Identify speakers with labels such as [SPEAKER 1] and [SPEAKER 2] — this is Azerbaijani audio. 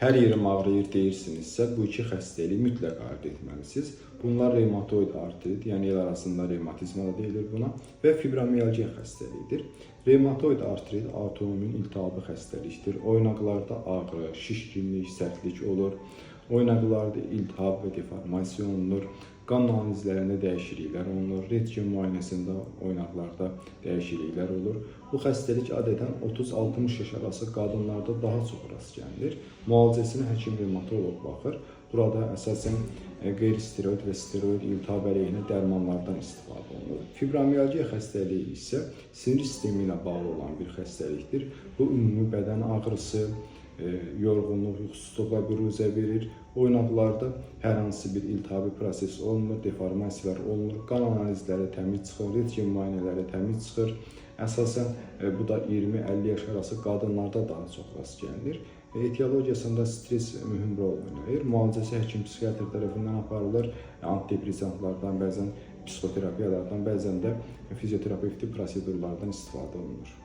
[SPEAKER 1] hər yerim ağrıyır deyirsinizsə, bu iki xəstəliyi mütləq ayırd etməlisiniz. Bunlar revmatoid artrit, yəni el arasında revmatizma da deyilir buna və fibromiyalgiya xəstəliyidir. Revmatoid artrit autoimmün iltihabi xəstəlikdir. Oynaqlarda ağrı, şişkinlik, sərtlik olur. Oynaqlarda iltihab və deformasiya olunur. Qan analizlərində dəyişikliklər olunur. Rentgen müayinəsində oynaqlarda dəyişikliklər olur. Bu xəstəlik adətən 30-60 yaş arası qadınlarda daha çox rast gəlinir. Müalicəsinə həkim-revmatoloq baxır. Burada əsasən qeyri-steroid və steroid iltihab əleyhinə dərmanlardan istifadə olunur. Fibromiyalgiya xəstəliyi isə sinir sistemi ilə bağlı olan bir xəstəlikdir. Bu ümumi bədən ağrısı, yorğunluq, yuxusuzluqla büruzə verir. Oynaqlarda hər hansı bir iltihabi proses olmur, deformasiyalar olmur, qan analizləri təmiz çıxır, rentgen müayinələri təmiz çıxır. Əsasən bu da 20-50 yaş arası qadınlarda daha çox rast gəlinir. Etiologiyasında stres mühüm rol oynayır. Müalicəsi həkim-psixiatr tərəfindən aparılır. Antidepressantlardan, bəzən psixoterapiyalardan, bəzən də fizioterapevtik prosedurlardan istifadə olunur.